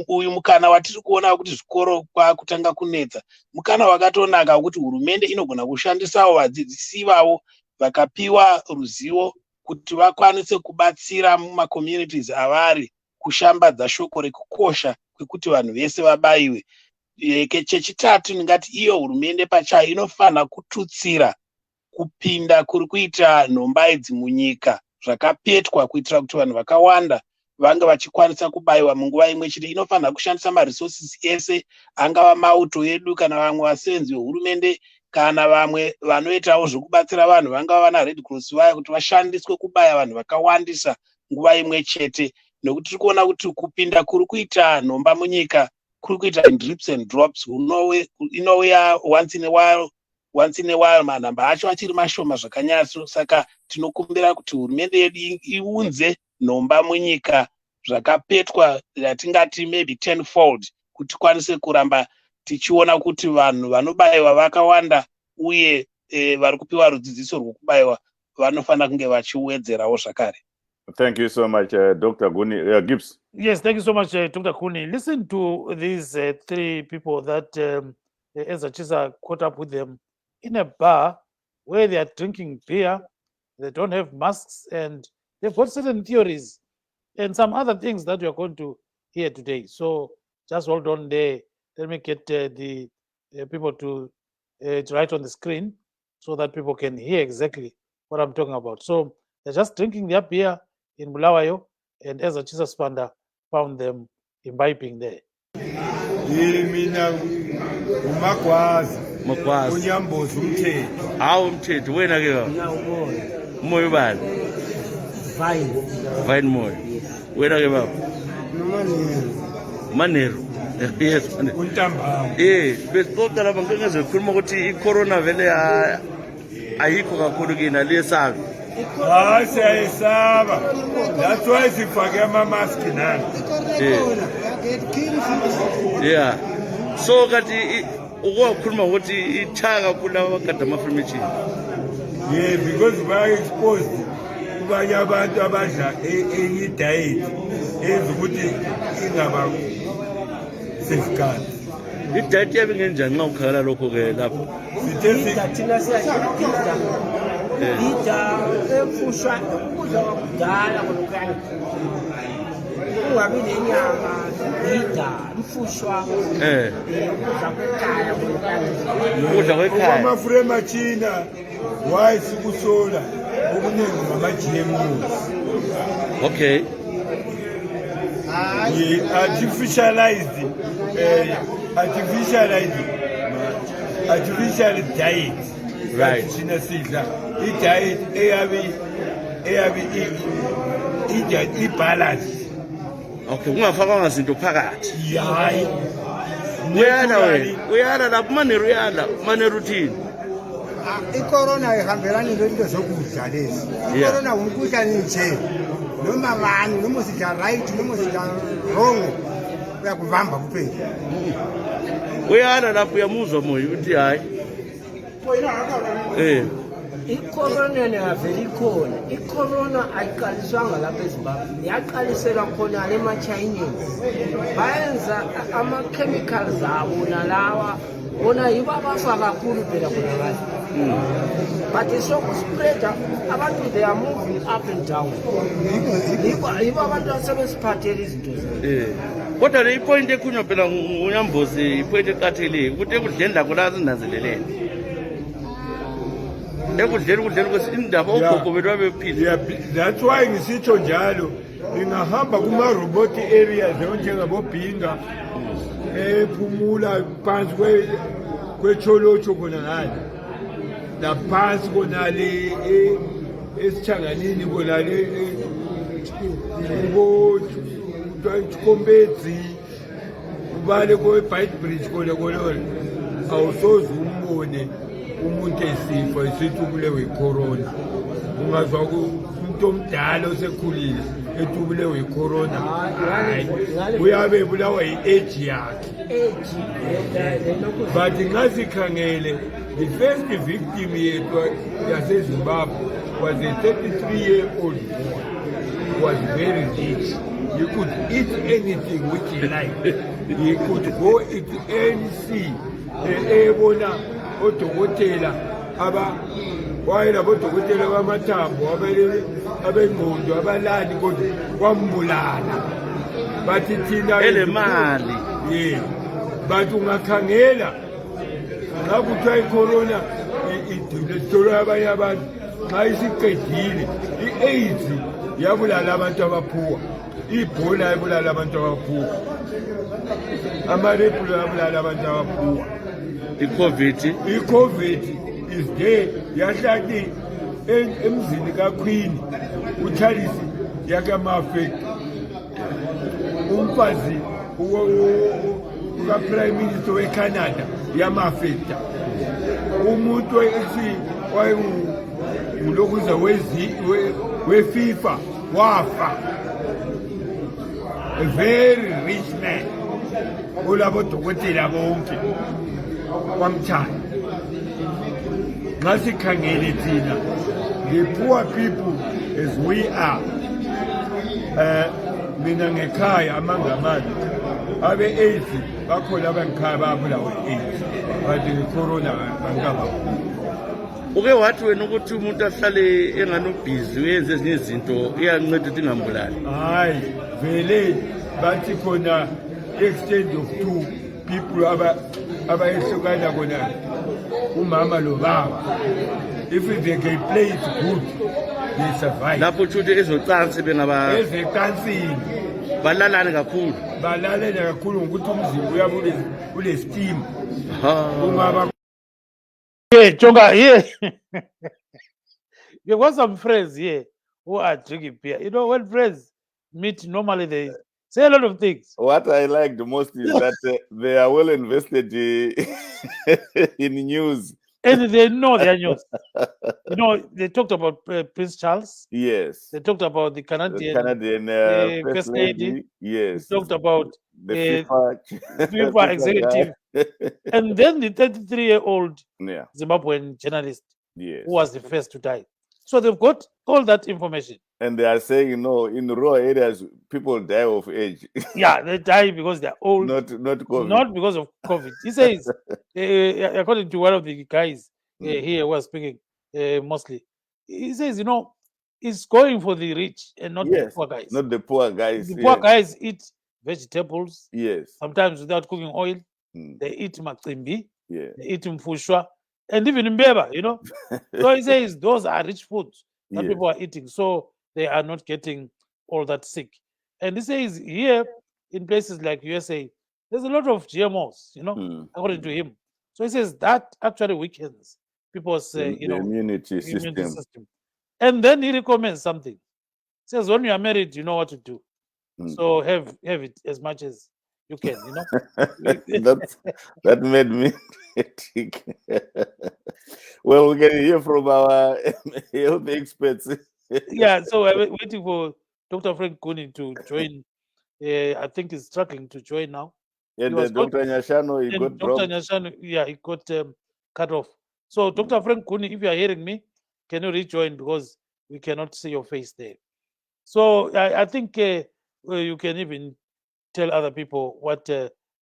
uyu mukana watiri kuona kuti zvikoro kwakutanga kunetsa, mukana wakatonaka kuti hurumende inogona kushandisawo vadzidzisi ivavo vakapiwa ruzivo kuti vakwanise kubatsira mumakommunities avari kushambadza shoko rekukosha kwekuti vanhu vese vabaiwe. Chechitatu, ndingati iyo hurumende pachayo inofanira kututsira kupinda kuri kuita nhomba idzi munyika zvakapetwa, kuitira kuti vanhu vakawanda vange vachikwanisa kubaiwa munguva imwe chete. Inofanira kushandisa maresources ese, angava mauto edu kana vamwe vasevenzi vehurumende kana vamwe vanoitawo zvokubatsira vanhu, vangava vana Red Cross vaya, kuti vashandiswe kubaya vanhu vakawandisa nguva imwe chete, nokuti tiri kuona kuti kupinda kuri kuita nhomba munyika kuri kuita in drips and drops. Inouya once in a while, manhamba acho achiri mashoma zvakanyatso. Saka tinokumbira kuti hurumende yedu iunze nhomba munyika zvakapetwa, yatingati maybe 10-fold, kuti tikwanise kuramba tichiona kuti vanhu vanobayiwa vakawanda, uye vari kupiwa rudzidziso rwokubayiwa vanofanira kunge vachiwedzerawo zvakare. Thank you so much, Dr. Guni. Gibbs. Yes, thank you so much, Dr. Kuni. Listen to these three people that Ezra Chisa caught up with them in a bar where they are drinking beer, they don't have masks, and they've got certain theories and some other things that we are going to hear today. So just hold on there. Let me get the people to write on the screen so that people can hear exactly what I'm talking about. So they're just drinking their beer in Bulawayo, and Ezra Chisa Spanda found them imbibing there. Makwazi unyambozi umthetho hawo umthetho wena ke baba umoya bani fine moya wena ke baba manero yes untambama besixoxa lapha ngeke khuluma ukuthi icorona vele ayikho kakhulu kina lesabi siyayisaba, that's why sifake ama-mask nani. Yeah, so kati ukukhuluma ukuthi ithaka kakhulu abagada ama-furniture. Yeah, because baya-exposed kubanye abantu abadla enye diet ezokuthi ingaba safeguard. I-diet yabe ngenjani nxa ukhala lokho-ke lapho? Thina siyadla ida efushwa ukudla kwakudala kolokani ungabi nenyama ida mfushwa ukudla kwekhaya kolokani ukudla kwekhaya amafure machina wayisi kusola okuningi ngama-GMOs. Okay. Artificial diet. Right. I-diet i-balance. Okay, ungafakanga zinto phakathi. Hayi. Uyala lapho manero uyala, manero uthini? I-corona ihambelani nento zokudla lezi. I-corona ukudla nje. Noma bani, noma sidla right, noma sidla wrong. Uyakuvamba kuphela. Uyala lapho uyamuzwa moya uthi hayi. I-corona neyavela ikhona. I-corona ayiqaliswanga lapha eZimbabwe, yaqalisela khona ema-Chinese. Bayenza ama-chemicals abo nalawa bona yibo abafa kakhulu phela khona ngathi. But sokuspreada abantu they are moving up and down. Yibo abantu asebesiphathela izinto zabo. Kodwa le ipoint ekhulunywa phela nguNyambozi, ipoint eqatheleyo ukuthi ekudleni lakho la sinanzelelele. That's why ngisitsho njalo ngingahamba kuma-robot areas njengabobhinga ephumula phansi kwecholotsho khona ngale naphansi konale esithanganini konale kombedzi ubale kwe-bite bridge khona awusoze umbone umuntu esifo esithi ubulewe i-corona. Ungazwa umuntu omdala osekhulile ethi ubulewe i-corona, uyabe ebulawa i-age yakhe. But nxa sikhangele, the first victim yethu yaseZimbabwe was a 33-year-old boy. He was very rich. He could eat anything which he liked. He could go eat ANC. Ebona odokotela wayelabodokotela bamathambo abengqondo abalali kodwa kwambulala bathi thina elemali but ungakhangela nxa kuthiwa icorona idolo abanye abantu nxa isiqedile i-AIDS yabulala abantu abaphuwa, ibhola ebulala abantu abaphuka amarebhula abulala abantu abaphuka i-covid is there yahlaki emzini kaQueen uCharles yakama-affect umfazi uka-prime minister weCanada yama-affecta umuntu wayengulokuza we-FIFA wafa a very rich man olabodokotela bonke kwamthanda nxa sikhangele thina the poor people as we are mina ngekhaya amangamani abe-AIDS bakhona abangikhaya babulawe AIDS but nge-corona bangaba uke wathi wena ukuthi umuntu ahlale enganobhizi uyenze ezinye izinto iyanceda ukuthi ingambulali hayi vele bathi khona exchange of two people abayehlukana khona umama lo baba if they can play it good they survive lapho uthi ezocansi ezecansini balalane kakhulu ngokuthi umzimba uyabe ule-steam ungaba Yeah, Chonga, yeah. There was some friends here who are drinking beer. You know, when friends meet, normally they say a lot of things. What I like the most is that they are well invested in news. And they know their news. You know, they talked about Prince Charles. Yes. They talked about the Canadian First Lady. Yes. They talked about the FIFA executive. And then the 33-year-old yeah. Zimbabwean journalist yes. who was the first to die. So they've got all that information. And they are saying, in rural areas, people die of age. Yeah, they die because they're old. Not COVID. Not because of COVID. He says, according to one of the guys here who was speaking mostly, he says, it's going for the rich and not the poor guys. Not the poor guys. The poor guys eat vegetables. Yes. Sometimes without cooking oil. They eat makimbi. Yeah. They eat mfushwa. And even mbeba, So he says those are rich foods that people are eating. So they are not getting all that sick. And he says here in places like USA, there's a lot of GMOs, according to him. So he says that actually weakens people's immunity system. And then he recommends something. He says when you are married, you know what to do. So have it as much as you can, that made me think. Well, we can hear from our health experts. Yeah, so we're waiting for Dr. Frank Kuni to join. I think he's struggling to join now. And Dr. Nyashano, he got dropped. Dr. Nyashano, he got cut off. So, Dr. Frank Kuni, if you are hearing me, can you rejoin because we cannot see your face there? So, I think you can even tell other people what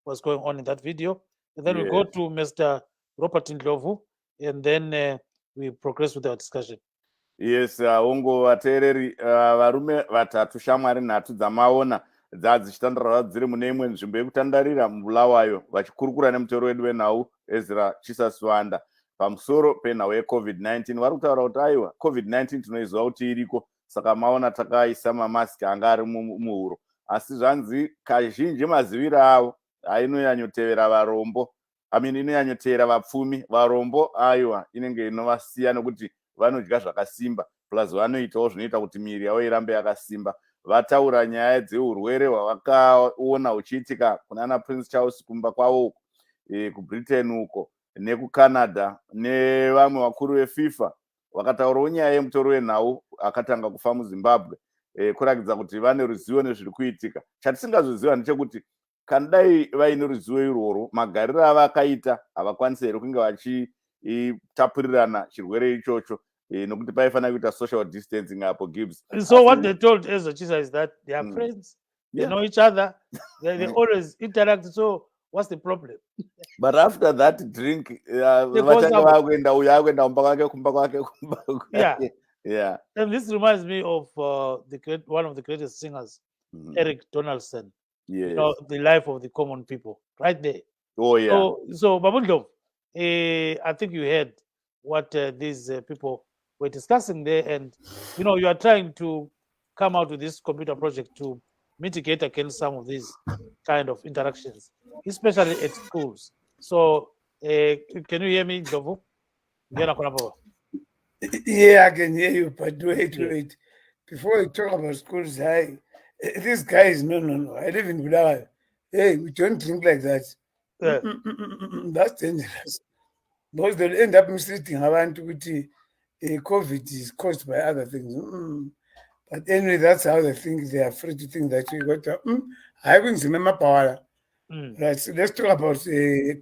was going on in that video. And then we go to Mr. Robert Ndlovu, and then we progress with our discussion. Yes, ungo vateereri varume vatatu shamwari nhatu dzamaona dzichitandara dziri mune imwe nzvimbo yekutandarira mubulawayo vachikurukura nemutoro wedu wenhau Ezra Chisaswanda pamusoro penhau yeCovid-19. Vari kutaura kuti aiwa COVID-19 tinoiziva kuti iriko, saka maona takaisa mamasiki anga ari muhuro, asi zvanzi kazhinji maziviro avo ainonyanyotevera varombo, inonyanyotevera vapfumi. Varombo aiwa inenge inovasiya nokuti vanodya zvakasimba plus vanoitawo zvinoita kuti miri yavo irambe yakasimba. Vataura nyaya dzeurwere hwavakaona uchiitika kunana Prince Charles kumba kwavo uko kuBritain uko nekuCanada nevamwe vakuru veFIFA vakataurawo nyaya yemutoro wenhau akatanga kufa muZimbabwe, kurakidza kuti vane ruzivo nezviri kuitika. Chatisingazoziva ndechekuti kanadai vaine ruzivo irworwo, magariro avakaita havakwanisi here kunge vachitapurirana chirwere ichocho, nokuti paifanira kuita social distancing apo Gibbs. So what they told Ezra Chisa is that they are friends, they know each other, they always interact. So what's the problem? But after that drink, yeah. And this reminds me of one of the greatest singers, Eric Donaldson. Yes. The life of the common people, right there. Oh yeah. So Babundlo, I think you heard what these people were discussing there, and you are trying to come out with this computer project to mitigate against some of these kind of interactions, especially at schools. So, can you hear me, Ndovu? Ngena khona baba. Yeah, I can hear you, but wait, Yeah. wait. Before you talk about schools, these guys, no. I live in Bulawayo. Hey, we don't drink like that. Yeah. That's dangerous. Because they'll end up mistreating abantu ukuthi COVID is caused by other things. But anyway, that's how they think. They are afraid to think that we got I kunzima emabhawala. Right, so let's talk about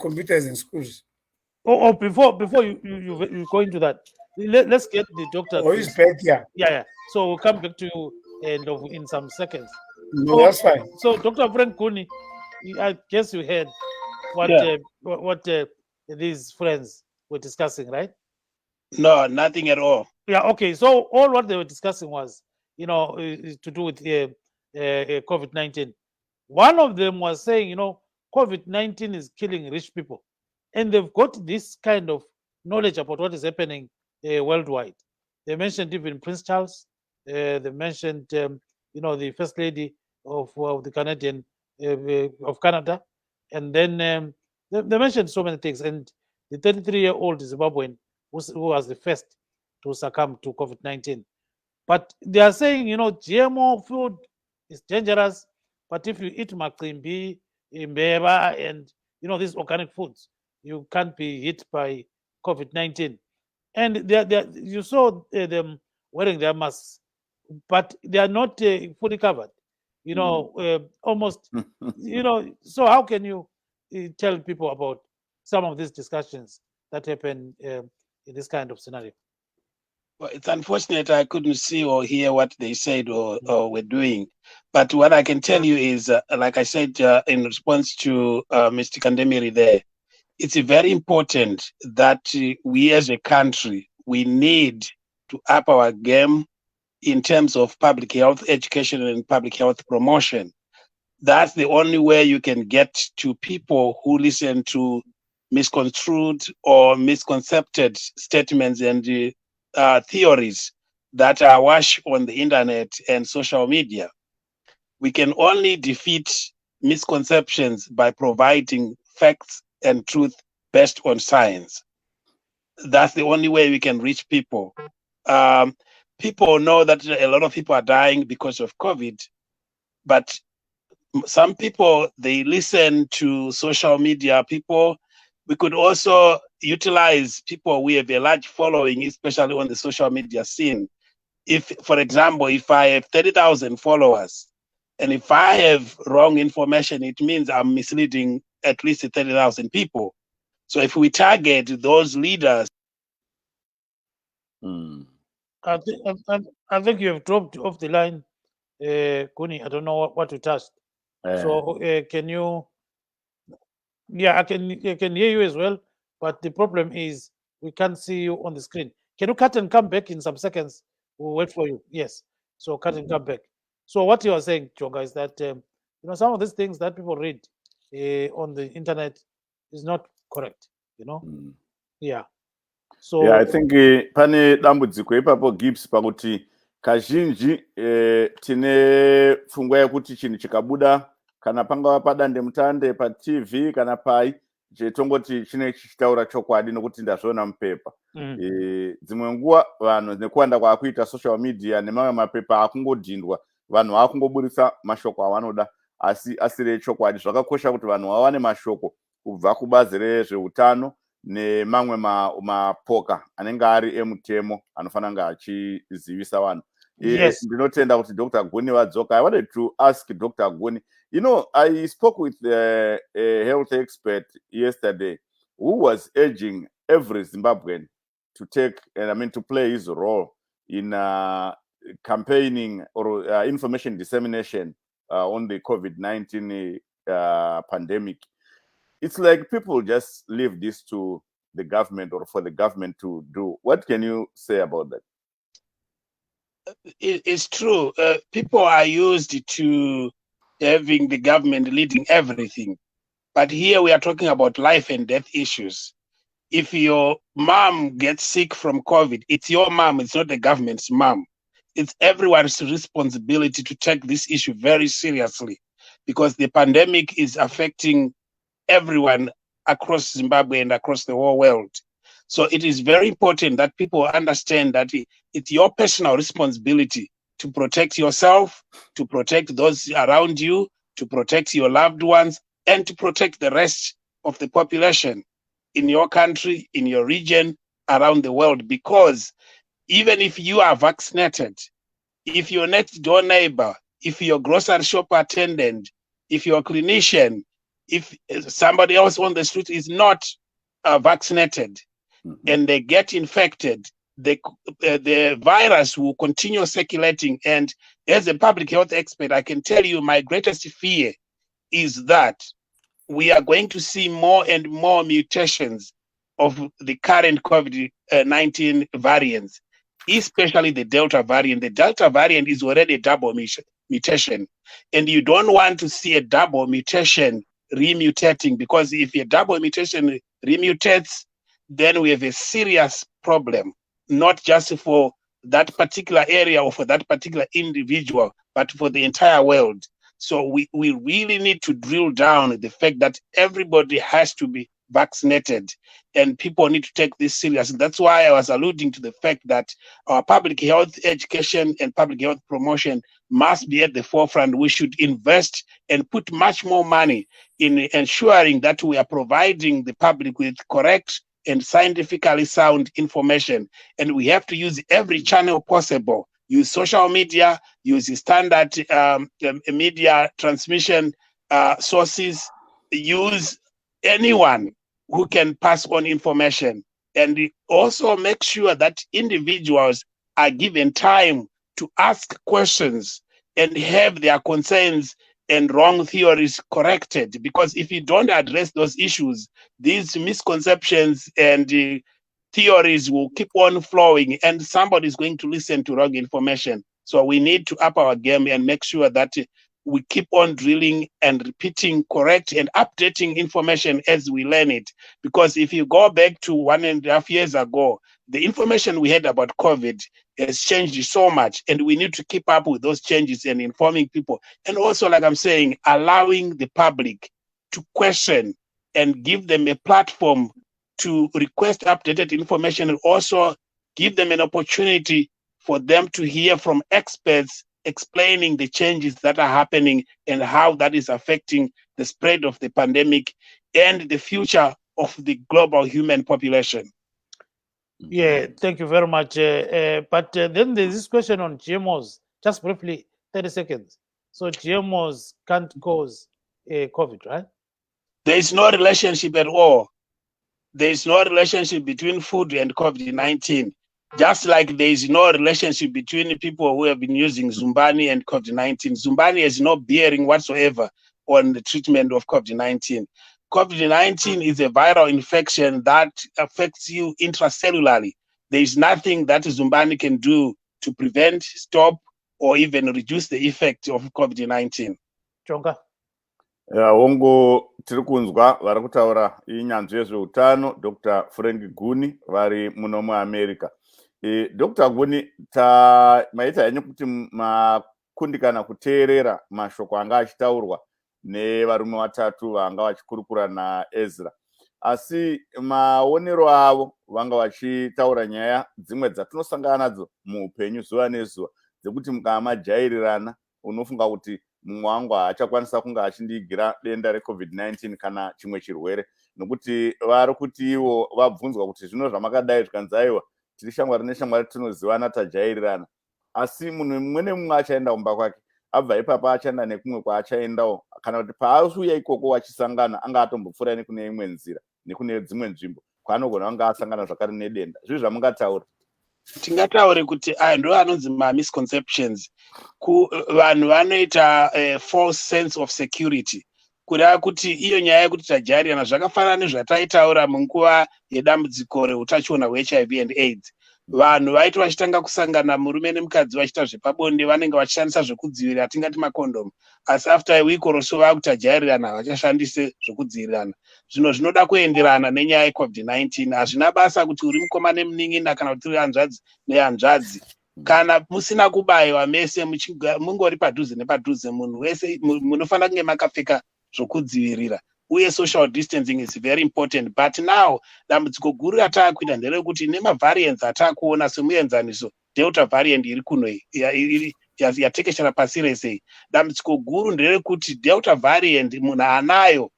computers in schools. Oh, before you go into that, let's get the doctor. Oh, he's back here. Yeah. So we'll come back to you in some seconds. No, that's fine. So, Dr. Frank Kuni, I guess you heard what these friends were discussing, right? No, nothing at all. Yeah. Okay. So all what they were discussing was, is to do with COVID-19. One of them was saying, COVID-19 is killing rich people, and they've got this kind of knowledge about what is happening worldwide. They mentioned even Prince Charles. They mentioned, the First Lady of the Canadian of Canada, and then they mentioned so many things. And the 33-year-old Zimbabwean who was the first to succumb to COVID-19. But they are saying, GMO food is dangerous. But if you eat makrimbi, imbeba, and these organic foods, you can't be hit by COVID-19. And you saw them wearing their masks, but they are not fully covered. Almost. So how can you tell people about some of these discussions that happen in this kind of scenario? Well, it's unfortunate I couldn't see or hear what they said or were doing. But what I can tell you is, like I said in response to Mr. Kandemiri there, it's very important that we as a country, we need to up our game in terms of public health education and public health promotion. That's the only way you can get to people who listen to misconstrued or misconcepted statements and theories that are washed on the internet and social media. We can only defeat misconceptions by providing facts and truth based on science. That's the only way we can reach people. People know that a lot of people are dying because of COVID, but some people, they listen to social media. We could also utilize people. We have a large following, especially on the social media scene. If, for example, if I have 30,000 followers, and if I have wrong information, it means I'm misleading at least 30,000 people. So if we target those leaders. I think you have dropped off the line, Kuni. I don't know what you touched. So can you? Yeah, I can hear you as well. But the problem is we can't see you on the screen. Can you cut and come back in some seconds? We'll wait for you. Yes. So cut and come back. So what you are saying, Jonga, is that some of these things that people read on the internet is not correct. Yeah. So yeah, I think pane dambudziko ipapo Gibbs pakuti kazhinji tine pfungwa yekuti chinhu chikabuda kana pangava padande mutande paTV kana pai tongoti chine chichitaura chokwadi nokuti ndazviona mupepa. Dzimwe nguva vanhu nekuwanda kwaakuita social media nemamwe mapepa akungodhindwa, vanhu vakungoburitsa mashoko avanoda asi asiri echokwadi. Zvakakosha kuti vanhu vawane mashoko kubva kubazi rezveutano nemamwe mapoka anenge ari emutemo anofana kunge achizivisa vanhu. Yes. Ndinotenda kuti Dr. Guni vadzoka. I wanted to ask Dr. Guni, I spoke with a health expert yesterday who was urging every Zimbabwean to to play his role in campaigning or information dissemination on the COVID-19 pandemic. It's like people just leave this to the government or for the government to do. What can you say about that? It's true. People are used to having the government leading everything. But here we are talking about life and death issues. If your mom gets sick from COVID, it's your mom, it's not the government's mom. it's everyone's responsibility to take this issue very seriously, because the pandemic is affecting everyone across Zimbabwe and across the whole world. So it is very important that people understand that it's your personal responsibility to protect yourself, to protect those around you, to protect your loved ones, and to protect the rest of the population in your country, in your region, around the world. Because even if you are vaccinated, if your next door neighbor, if your grocery shop attendant, if your clinician, if somebody else on the street is not vaccinated, and they get infected, the virus will continue circulating. And as a public health expert, I can tell you my greatest fear is that we are going to see more and more mutations of the current COVID-19 variants, especially the Delta variant. The Delta variant is already a double mutation, and you don't want to see a double mutation remutating, because if a double mutation remutates, then we have a serious problem, not just for that particular area or for that particular individual, but for the entire world. So we really need to drill down the fact that everybody has to be vaccinated, and people need to take this seriously. That's why I was alluding to the fact that our public health education and public health promotion must be at the forefront. We should invest and put much more money in ensuring that we are providing the public with correct and scientifically sound information. And we have to use every channel possible. Use social media, use the standard media transmission sources, use anyone who can pass on information, and also make sure that individuals are given time to ask questions and have their concerns and wrong theories corrected. Because if you don't address those issues, these misconceptions and theories will keep on flowing, and somebody is going to listen to wrong information. So we need to up our game and make sure that we keep on drilling and repeating correct and updating information as we learn it. Because if you go back to 1.5 years ago, the information we had about COVID has changed so much, and we need to keep up with those changes and informing people. And also, like I'm saying, allowing the public to question and give them a platform to request updated information, and also give them an opportunity for them to hear from experts explaining the changes that are happening and how that is affecting the spread of the pandemic and the future of the global human population. Yeah, thank you very much. But then there's this question on GMOs. Just briefly, 30 seconds. So GMOs can't cause COVID, right? There is no relationship at all. There is no relationship between food and COVID-19. Just like there is no relationship between people who have been using Zumbani and COVID-19. Zumbani has no bearing whatsoever on the treatment of COVID-19. COVID-19 is a viral infection that affects you intracellularly. There is nothing that Zumbani can do to prevent, stop, or even reduce the effect of COVID-19. Chonga. Hongo tiri kunzwa vari kutaura inyanzvi yezveutano Dr. Frank Guni vari muno muAmerica. Dr. Guni, maita henyu kuti makundikana kuteerera mashoko anga achitaurwa nevarume vatatu vanga vachikurukura naEzra. Asi maonero avo vanga vachitaura nyaya dzimwe dzatinosangana nadzo muupenyu zuva nezuva, dzekuti mukamajairirana unofunga kuti mumwe wangu haachakwanisa kunge achindigira denda reCovid-19 kana chimwe chirwere, nokuti vari kuti ivo vabvunzwa kuti zvino zvamakadai zvikanzi aiwa tiri shamwari neshamwari tinozivana tajairirana. Asi munhu mumwe nemumwe achaenda kumba kwake, abva ipapo achaenda nekumwe kwaachaendawo, kana kuti paauya ikoko wachisangana anga atombopfuura nekune imwe nzira nekune dzimwe nzvimbo kwaanogona kunge asangana zvakare nedenda. Zvizvi zvamungataura? Tingataure kuti aya ndo anonzi misconceptions. Vanhu vanoita false sense of security. Kureva kuti iyo nyaya yekuti tajairirana zvakafanana nezvataitaura munguva yedambudziko reutachiona hweHIV and AIDS. Vanhu vaiti vachitanga kusangana murume nemukadzi vachiita zvepabonde vanenge vachishandisa zvekudzivirira, tingati makondomu. Asi after a week or so vakutajairirana vachashandise zvekudzivirirana. Zvino zvinoda kuenderana nenyaya yeCovid-19. Hazvina basa kuti uri mukoma nemunin'ina kana kuti uri hanzvadzi nehanzvadzi. kana musina kubayiwa mese mungori padhuze nepadhuze munhu wese munofanira kunge makapfeka zvokudzivirira uye social distancing is very important. But now dambudziko guru rataakuita nderekuti nemavariants ataakuona semuenzaniso delta variant iri kuno yatekeshera pasi rese, dambudziko guru nderekuti delta variant munhu anayo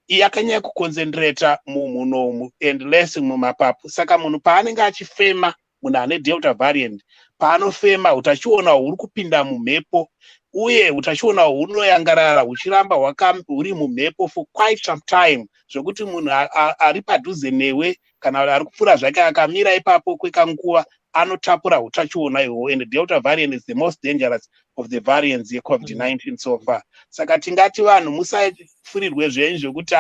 yakanyanya kuconcentrata mumunomu and less mumapapu. Saka munhu paanenge achifema, munhu ane delta variant paanofema utachiona huri kupinda mumhepo uye utachiona hunoyangarara huchiramba huri mumhepo for quite some time, zvokuti munhu ari padhuze newe kana ari kupfuura zvake akamira ipapo kwekanguva anotapura utachiona ihwo. And delta variant is the most dangerous of the variants yeCovid-19 so far. Saka tingati vanhu musafurirwe zvenyu zvokuti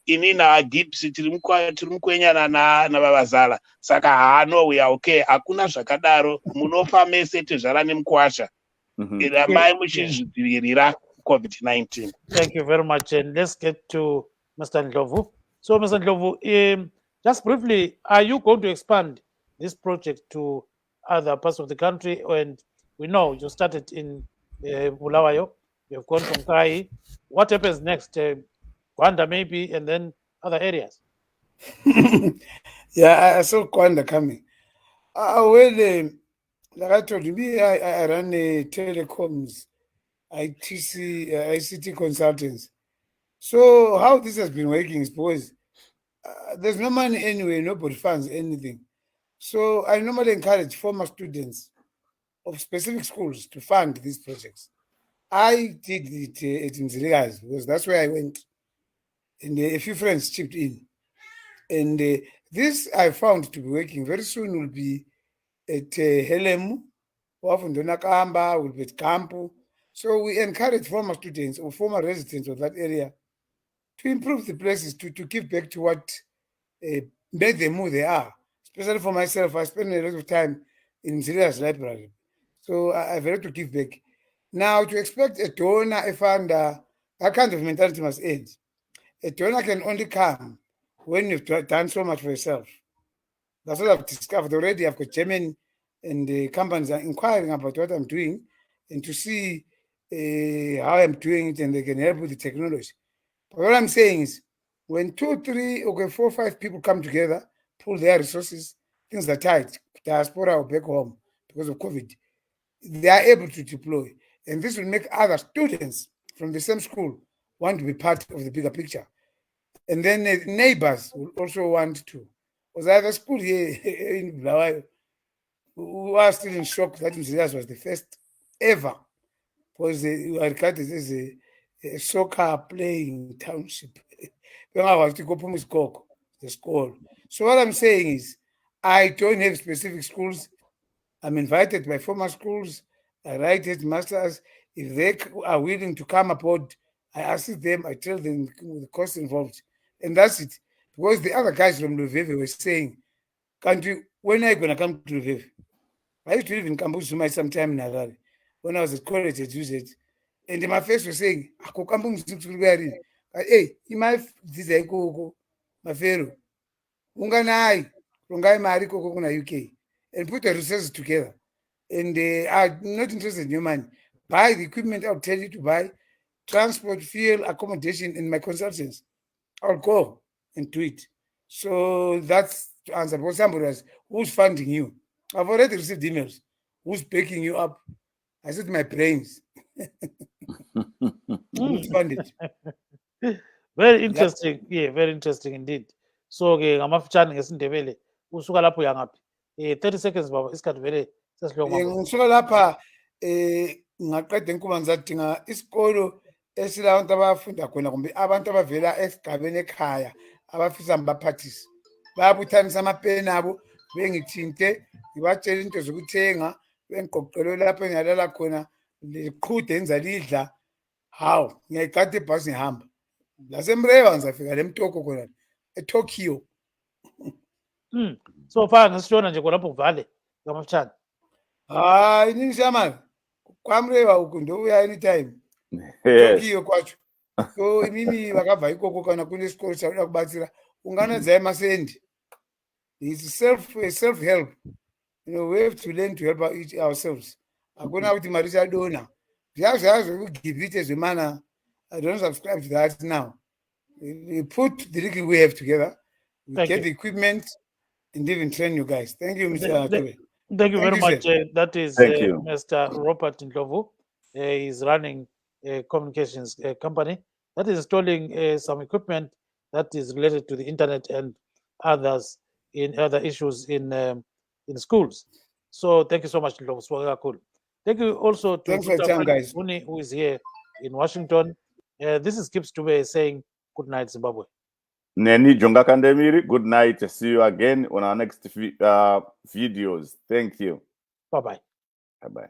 inini nagips tiri mukwenyana navavazala, saka no we are okay. Hakuna zvakadaro, munofa mese tezvara nemukwasha. Ramai muchizvidzivirira COVID-19. Thank you very much. And let's get to Mr. Ndlovu. So, Mr. Ndlovu, just briefly, are you going to expand this project to other parts of the country? And we know you started in Bulawayo, you've gone from Kai. What happens next? Rwanda maybe, and then other areas? Yeah, I saw Kwanda coming. Like I told you, I run telecoms, ICT consultants. So how this has been working is because there's no money anyway, nobody funds anything. So I normally encourage former students of specific schools to fund these projects. I did it at Mziligazi because that's where I went, and a few friends chipped in. And this I found to be working. Very soon will be at Helemu, Wafundonakamba, will be at Kampu. So we encourage former students or former residents of that area to improve the places, to give back to what made them who they are. Especially for myself, I spend a lot of time in Mziligazi library. So I've had to give back. Now, to expect a donor, a funder, that kind of mentality must end. A donor can only come when you've done so much for yourself. That's what I've discovered already. I've got German and the companies are inquiring about what I'm doing and to see how I'm doing it, and they can help with the technology. But what I'm saying is, when 2, 3, okay, 4, 5 people come together, pool their resources, things are tight, diaspora or back home because of COVID, they are able to deploy. And this will make other students from the same school want to be part of the bigger picture. And then neighbors will also want to. Because I have a school here in Bulawayo who are still in shock that Mziligazi was the first ever, because they were regarded as a soccer playing township. The school. So what I'm saying is, I don't have specific schools. I'm invited by former schools. I write headmasters. If they are willing to come aboard, I assist them. I tell them the cost involved. And that's it. Because the other guys from Luveve were saying, when are you going to come to Luveve? I used to live in Kambuzumai sometime in Harare. When I was at college at UZ. And my face was saying, hey, you might this my fellow. Unganai, Rungai Mariko Kokuna UK. And put the resources together. And they are not interested in your money. Buy the equipment I'll tell you to buy, transport, fuel, accommodation, and my consultants. I'll go and do it. So that's to answer. Because somebody else, who's funding you? I've already received emails. Who's backing you up? I said my brains. Who's funded? Very interesting. Yeah, very interesting indeed. So ngamafutshane ngesindebele usuka lapho uyangaphi? 30 seconds baba, isikhathi vele sesilonga. Ngisuka lapha ngaqeda inkuba ngizadinga isikolo esilabantu abafunda khona kumbe abantu abavela esigabeni ekhaya abafisa ngibaphathise. Bayabuthanisa amapeni abo bengithinte ngibatshela into zokuthenga bengiqoqelwe lapho engiyalala khona liqhude enza lidla. Hawu ngiyayigada ibhasi ngihamba. Lasemrewa ngizafika lemtoko khona eTokyo. So far ngisishona nje khonapho kuvale ngamafutshane. Hayi nishamani. Kwamrewa ukundo uya anytime. Tokyo kwacho. So imini vakabva ikoko kana kune sikolo chakuda kubatsira ungana dzai masendi. It's self help. You know, we have to learn to help ourselves. Akuna kuti mari chadona. Give it as a manner. I don't subscribe to that now. We put the little we have together. We Thank get you. the equipment and even train you guys. Thank you, Mr. Thank- Akobe. Thank you very Thank you, much. That is Thank you. Mr. Robert Ndlovu. He's running a communications company that is installing some equipment that is related to the internet and others in other issues in schools. So thank you so much, Ndlovu. Swagakulu. Thank you also to Thanks for your Dr. time, Fani guys. Muni, who is here in Washington. This is Gibbs Dube saying good night, Zimbabwe. Neni Jonga Kandemiri, good night. See you again on our next videos. Thank you. Bye-bye. Bye-bye.